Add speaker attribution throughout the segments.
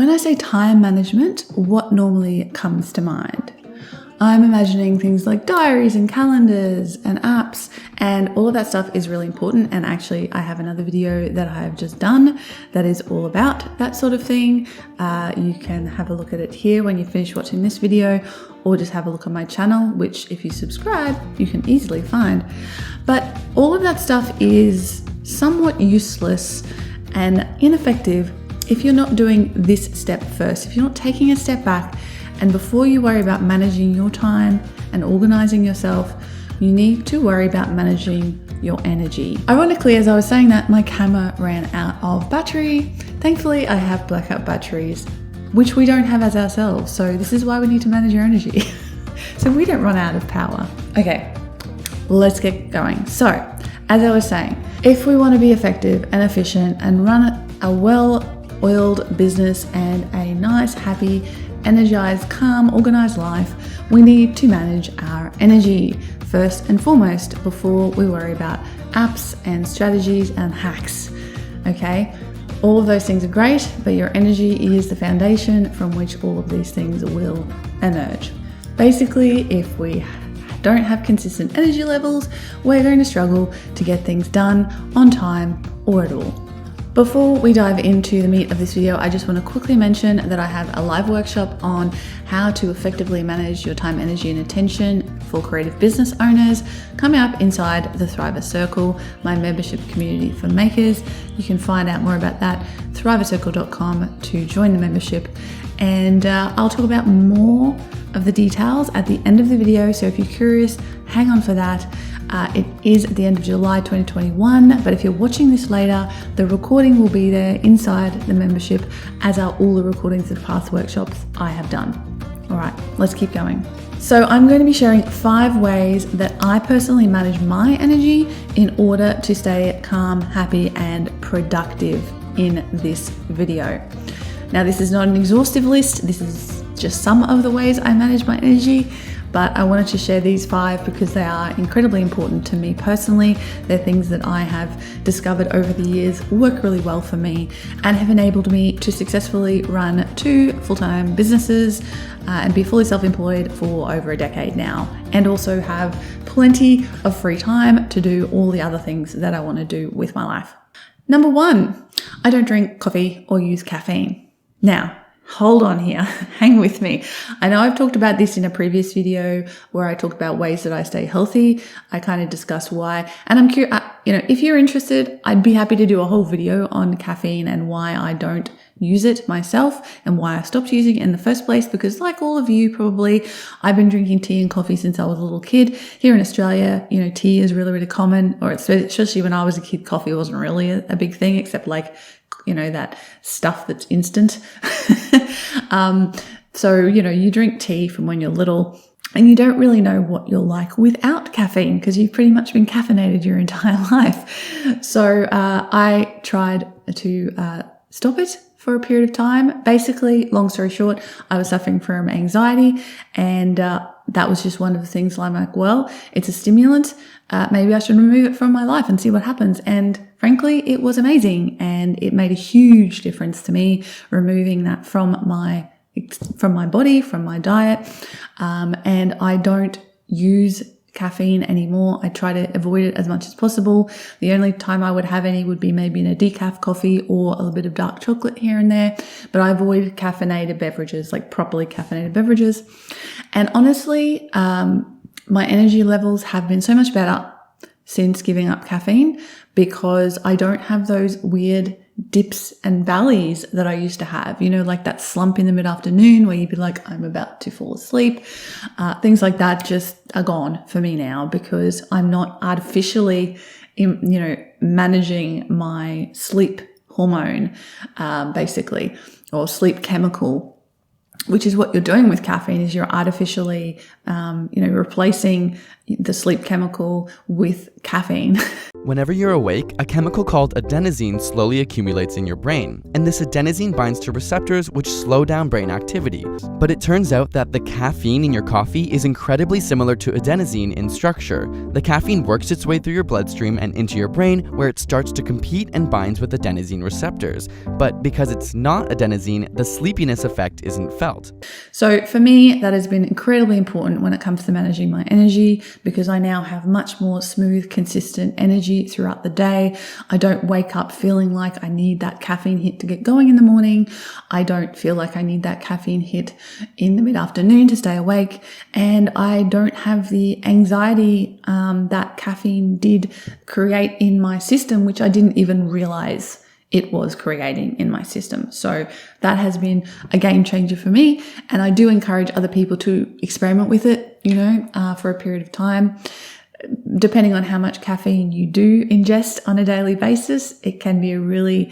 Speaker 1: When I say time management, what normally comes to mind? I'm imagining things like diaries and calendars and apps, and all of that stuff is really important. And actually, I have another video that I have just done that is all about that sort of thing. You can have a look at it here when you finish watching this video, or just have a look on my channel, which if you subscribe, you can easily find. But all of that stuff is somewhat useless and ineffective if you're not doing this step first, if you're not taking a step back, and before you worry about managing your time and organizing yourself, you need to worry about managing your energy. Ironically, as I was saying that, my camera ran out of battery. Thankfully, I have blackout batteries, which we don't have as ourselves. So this is why we need to manage your energy. So we don't run out of power. Okay, let's get going. So, as I was saying, if we want to be effective and efficient and run a well-oiled business and a nice, happy, energized, calm, organized life, we need to manage our energy first and foremost before we worry about apps and strategies and hacks. Okay? All of those things are great, but your energy is the foundation from which all of these things will emerge. Basically, if we don't have consistent energy levels, we're going to struggle to get things done on time or at all. Before we dive into the meat of this video, I just want to quickly mention that I have a live workshop on how to effectively manage your time, energy, and attention for creative business owners coming up inside the Thriver Circle, my membership community for makers. You can find out more about that, thrivercircle.com, to join the membership. And I'll talk about more of the details at the end of the video. So if you're curious, hang on for that. It is at the end of July 2021, but if you're watching this later, the recording will be there inside the membership, as are all the recordings of past workshops I have done. All right, let's keep going. So I'm going to be sharing 5 ways that I personally manage my energy in order to stay calm, happy, and productive in this video. Now, this is not an exhaustive list. This is just some of the ways I manage my energy. But I wanted to share these 5 because they are incredibly important to me personally. They're things that I have discovered over the years work really well for me and have enabled me to successfully run 2 full-time businesses and be fully self-employed for over a decade now, and also have plenty of free time to do all the other things that I want to do with my life. Number 1, I don't drink coffee or use caffeine. Now, hold on here, hang with me. I know I've talked about this in a previous video where I talked about ways that I stay healthy. I kind of discussed why, and I'm curious, if you're interested, I'd be happy to do a whole video on caffeine and why I don't use it myself and why I stopped using it in the first place, because like all of you probably, I've been drinking tea and coffee since I was a little kid. Here in Australia, tea is really, really common, or especially when I was a kid, coffee wasn't really a big thing, except like that stuff that's instant. So, you drink tea from when you're little and you don't really know what you're like without caffeine because you've pretty much been caffeinated your entire life. So I tried to stop it for a period of time. Basically, long story short, I was suffering from anxiety, and that was just one of the things I'm like, well, it's a stimulant. Maybe I should remove it from my life and see what happens. And frankly, it was amazing. And it made a huge difference to me, removing that from my body, from my diet. And I don't use caffeine anymore. I try to avoid it as much as possible. The only time I would have any would be maybe in a decaf coffee or a little bit of dark chocolate here and there. But I avoid caffeinated beverages, like properly caffeinated beverages. And honestly, my energy levels have been so much better since giving up caffeine because I don't have those weird dips and valleys that I used to have, like that slump in the mid-afternoon where you'd be like, I'm about to fall asleep. Things like that just are gone for me now because I'm not artificially, managing my sleep hormone, basically, or sleep chemical, which is what you're doing with caffeine, is you're artificially, replacing the sleep chemical with caffeine.
Speaker 2: Whenever you're awake, a chemical called adenosine slowly accumulates in your brain, and this adenosine binds to receptors which slow down brain activity. But it turns out that the caffeine in your coffee is incredibly similar to adenosine in structure. The caffeine works its way through your bloodstream and into your brain, where it starts to compete and binds with adenosine receptors. But because it's not adenosine, the sleepiness effect isn't felt.
Speaker 1: So for me, that has been incredibly important when it comes to managing my energy, because I now have much more smooth, consistent energy throughout the day. I don't wake up feeling like I need that caffeine hit to get going in the morning. I don't feel like I need that caffeine hit in the mid-afternoon to stay awake. And I don't have the anxiety that caffeine did create in my system, which I didn't even realize it was creating in my system. So that has been a game changer for me. And I do encourage other people to experiment with it, for a period of time. Depending on how much caffeine you do ingest on a daily basis, it can be a really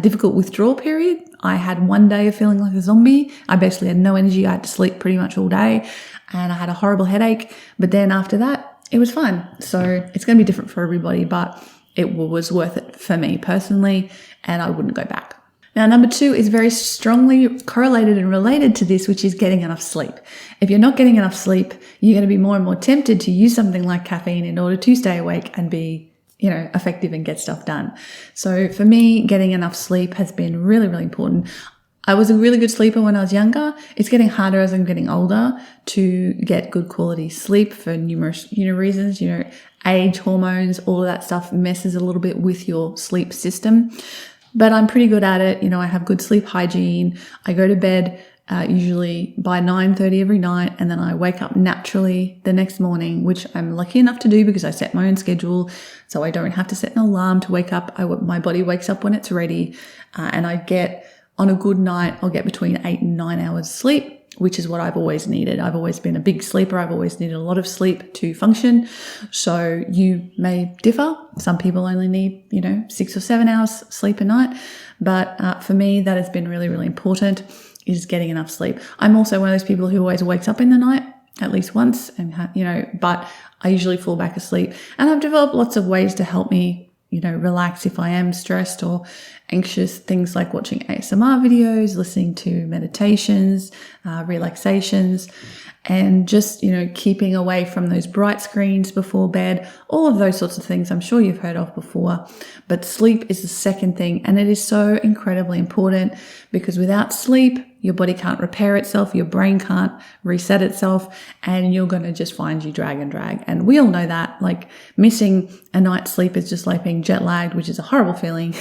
Speaker 1: difficult withdrawal period. I had one day of feeling like a zombie. I basically had no energy. I had to sleep pretty much all day and I had a horrible headache. But then after that, it was fine. So it's going to be different for everybody, but it was worth it for me personally, and I wouldn't go back. Now, number 2 is very strongly correlated and related to this, which is getting enough sleep. If you're not getting enough sleep, you're going to be more and more tempted to use something like caffeine in order to stay awake and be, effective and get stuff done. So for me, getting enough sleep has been really, really important. I was a really good sleeper when I was younger. It's getting harder as I'm getting older to get good quality sleep for numerous, reasons, age, hormones, all of that stuff messes a little bit with your sleep system. But I'm pretty good at it. I have good sleep hygiene. I go to bed usually by 9:30 every night, and then I wake up naturally the next morning, which I'm lucky enough to do because I set my own schedule, so I don't have to set an alarm to wake up. My body wakes up when it's ready, and I get, on a good night, I'll get between 8 and 9 hours sleep, which is what I've always needed. I've always been a big sleeper. I've always needed a lot of sleep to function. So you may differ. Some people only need, 6 or 7 hours sleep a night. But for me, that has been really, really important, is getting enough sleep. I'm also one of those people who always wakes up in the night at least once, and, but I usually fall back asleep. And I've developed lots of ways to help me relax if I am stressed or anxious. Things like watching ASMR videos, listening to meditations, relaxations, and just, keeping away from those bright screens before bed, all of those sorts of things I'm sure you've heard of before. But sleep is the second thing, and it is so incredibly important, because without sleep, your body can't repair itself, your brain can't reset itself, and you're going to just find you drag and drag. And we all know that, like, missing a night's sleep is just like being jet lagged, which is a horrible feeling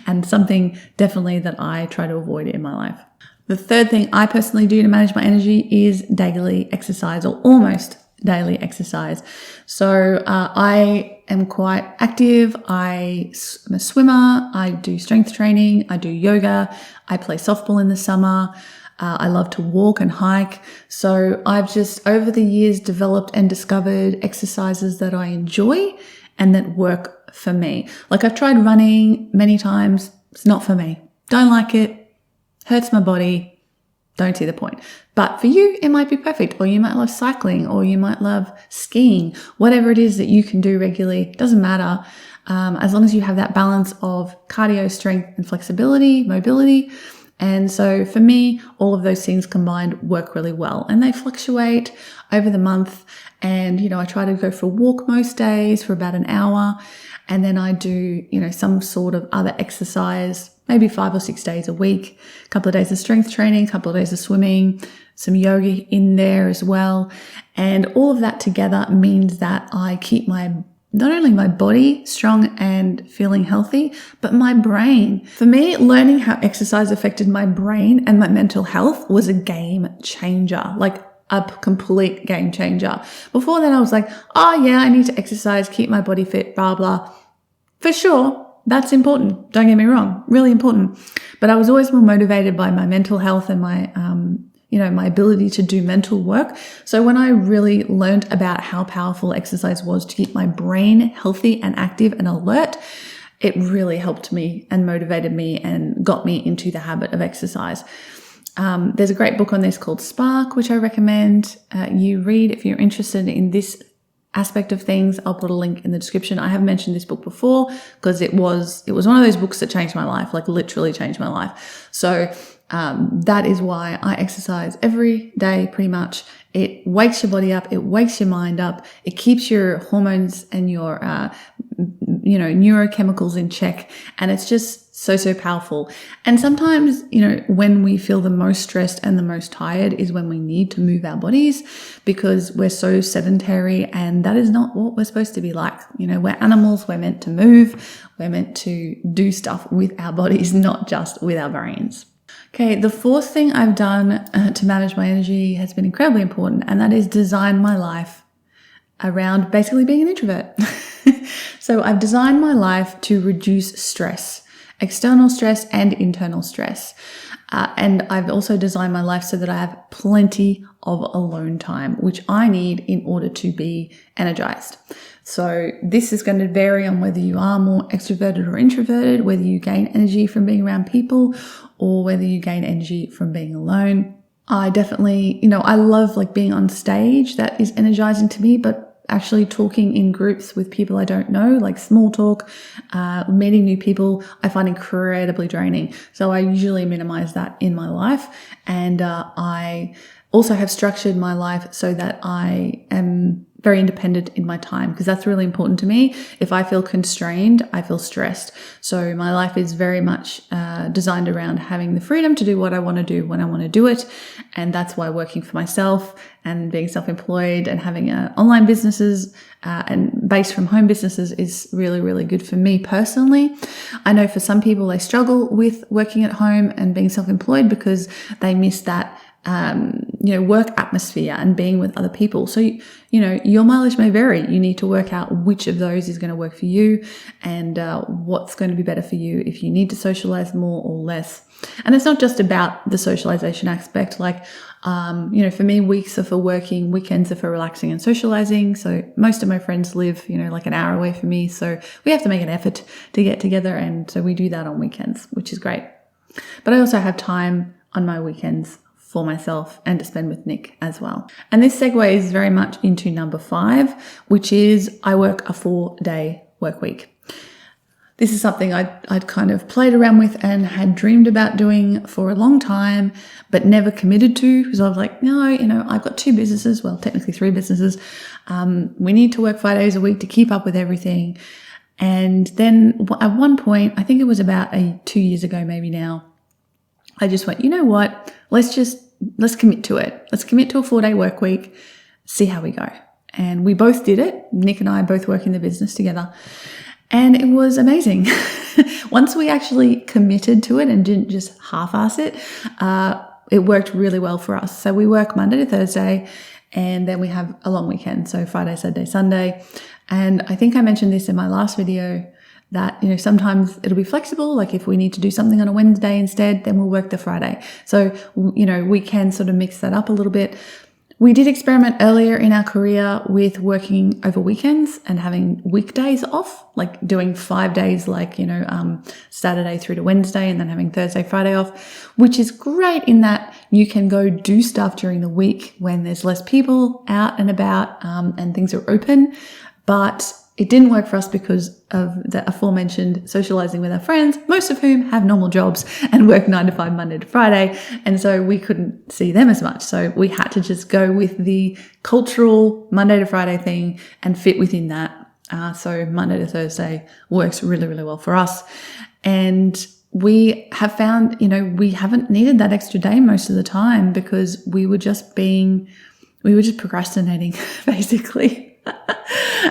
Speaker 1: and something definitely that I try to avoid in my life. The third thing I personally do to manage my energy is daily exercise, or almost daily exercise. So I am quite active. I'm a swimmer. I do strength training. I do yoga. I play softball in the summer. I love to walk and hike. So I've just over the years developed and discovered exercises that I enjoy and that work for me. Like, I've tried running many times. It's not for me. Don't like it. Hurts my body. Don't see the point. But for you, it might be perfect. Or you might love cycling, or you might love skiing. Whatever it is that you can do regularly, doesn't matter. As long as you have that balance of cardio, strength, and flexibility, mobility. And so for me, all of those things combined work really well. And they fluctuate over the month. And, I try to go for a walk most days for about an hour. And then I do, some sort of other exercise, maybe 5 or 6 days a week, a couple of days of strength training, a couple of days of swimming, some yoga in there as well. And all of that together means that I keep not only my body strong and feeling healthy, but my brain. For me, learning how exercise affected my brain and my mental health was a game changer, like a complete game changer. Before then, I was like, oh yeah, I need to exercise, keep my body fit, blah, blah. For sure. That's important. Don't get me wrong. Really important. But I was always more motivated by my mental health and my, my ability to do mental work. So when I really learned about how powerful exercise was to keep my brain healthy and active and alert, it really helped me and motivated me and got me into the habit of exercise. There's a great book on this called Spark, which I recommend you read if you're interested in this aspect of things. I'll put a link in the description. I have mentioned this book before because it was one of those books that changed my life, like literally changed my life. So that is why I exercise every day pretty much. It wakes your body up. It wakes your mind up. It keeps your hormones and your, neurochemicals in check. And it's just so powerful. And sometimes, when we feel the most stressed and the most tired is when we need to move our bodies because we're so sedentary, and that is not what we're supposed to be like. We're animals. We're meant to move. We're meant to do stuff with our bodies, not just with our brains. Okay, the fourth thing I've done to manage my energy has been incredibly important, and that is design my life around basically being an introvert. So I've designed my life to reduce stress, external stress and internal stress. And I've also designed my life so that I have plenty of alone time, which I need in order to be energized. So this is going to vary on whether you are more extroverted or introverted, whether you gain energy from being around people or whether you gain energy from being alone. I definitely, I love being on stage. That is energizing to me, but actually talking in groups with people I don't know, like small talk, meeting new people, I find incredibly draining. So I usually minimize that in my life. And I also have structured my life so that I am very independent in my time, because that's really important to me. If I feel constrained, I feel stressed. So my life is very much designed around having the freedom to do what I want to do when I want to do it. And that's why working for myself and being self-employed and having online businesses and based from home businesses is really, really good for me personally. I know for some people, they struggle with working at home and being self-employed because they miss that work atmosphere and being with other people. So, your mileage may vary. You need to work out which of those is going to work for you and what's going to be better for you if you need to socialize more or less. And it's not just about the socialization aspect. For me, weeks are for working, weekends are for relaxing and socializing. So most of my friends live, like an hour away from me. So we have to make an effort to get together. And so we do that on weekends, which is great. But I also have time on my weekends for myself and to spend with Nick as well. And this segues very much into number 5, which is I work a 4-day work week. This is something I'd kind of played around with and had dreamed about doing for a long time, but never committed to, because I was like, no, I've got 2 businesses, well, technically 3 businesses. We need to work 5 days a week to keep up with everything. And then at one point, I think it was about 2 years ago, maybe now, I just went, you know what? Let's commit to it. Let's commit to a 4-day work week, see how we go. And we both did it. Nick and I both work in the business together. And it was amazing. Once we actually committed to it and didn't just half-ass it, it worked really well for us. So we work Monday to Thursday, and then we have a long weekend. So Friday, Saturday, Sunday. And I think I mentioned this in my last video, that, sometimes it'll be flexible. Like if we need to do something on a Wednesday instead, then we'll work the Friday. So, we can sort of mix that up a little bit. We did experiment earlier in our career with working over weekends and having weekdays off, like doing 5 days, Saturday through to Wednesday, and then having Thursday, Friday off, which is great in that you can go do stuff during the week when there's less people out and about, and things are open. But it didn't work for us because of the aforementioned socializing with our friends, most of whom have normal jobs and work 9 to 5 Monday to Friday. And so we couldn't see them as much. So we had to just go with the cultural Monday to Friday thing and fit within that. So Monday to Thursday works really, really well for us. And we have found, we haven't needed that extra day most of the time because we were just procrastinating basically.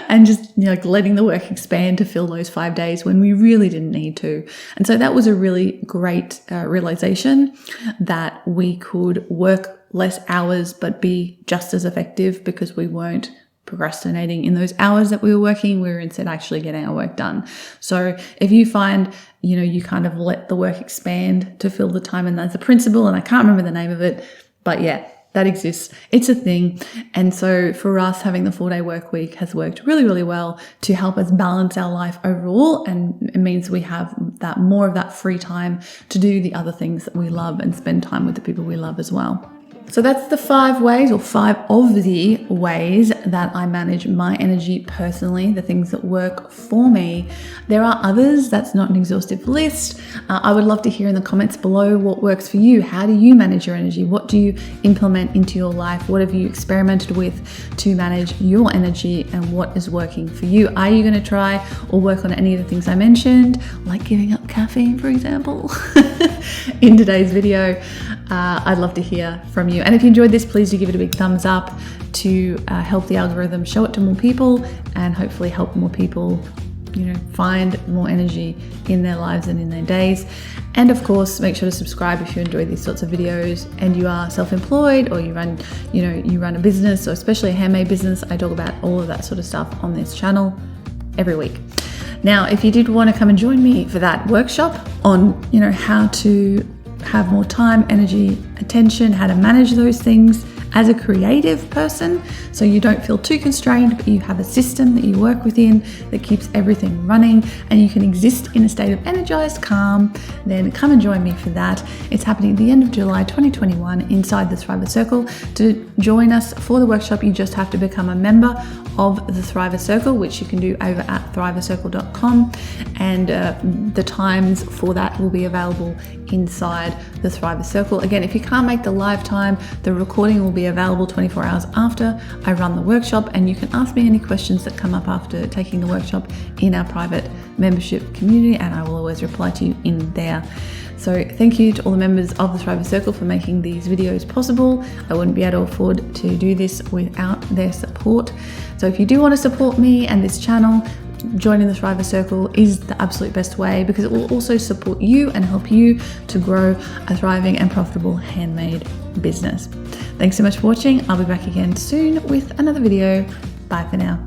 Speaker 1: And just letting the work expand to fill those 5 days when we really didn't need to. And so that was a really great realization that we could work less hours but be just as effective because we weren't procrastinating in those hours that we were working. We were instead actually getting our work done. So if you find, you kind of let the work expand to fill the time, and that's a principle, and I can't remember the name of it, but yeah, That exists. It's a thing. And so for us, having the 4-day work week has worked really, really well to help us balance our life overall. And it means we have that more of that free time to do the other things that we love and spend time with the people we love as well. So that's the 5 ways, or 5 of the ways that I manage my energy personally, the things that work for me. There are others, that's not an exhaustive list. I would love to hear in the comments below what works for you. How do you manage your energy? What do you implement into your life? What have you experimented with to manage your energy, and what is working for you? Are you going to try or work on any of the things I mentioned, like giving up caffeine, for example, in today's video? I'd love to hear from you. And if you enjoyed this, please do give it a big thumbs up to help the algorithm show it to more people, and hopefully help more people, find more energy in their lives and in their days. And of course, make sure to subscribe if you enjoy these sorts of videos and you are self-employed, or you run a business, or especially a handmade business. I talk about all of that sort of stuff on this channel every week. Now, if you did want to come and join me for that workshop on, how to have more time, energy, attention, how to manage those things as a creative person, so you don't feel too constrained, but you have a system that you work within that keeps everything running, and you can exist in a state of energized calm, then come and join me for that. It's happening at the end of July 2021 inside the Thriver Circle. To join us for the workshop, you just have to become a member of the Thriver Circle, which you can do over at thrivercircle.com, and the times for that will be available inside the Thriver Circle. Again, if you can't make the live time, the recording will be available 24 hours after I run the workshop, and you can ask me any questions that come up after taking the workshop in our private membership community, and I will always reply to you in there. So thank you to all the members of the Thriver Circle for making these videos possible. I wouldn't be able to afford to do this without their support. So if you do want to support me and this channel, joining the Thriver Circle is the absolute best way, because it will also support you and help you to grow a thriving and profitable handmade business. Thanks so much for watching. I'll be back again soon with another video. Bye for now.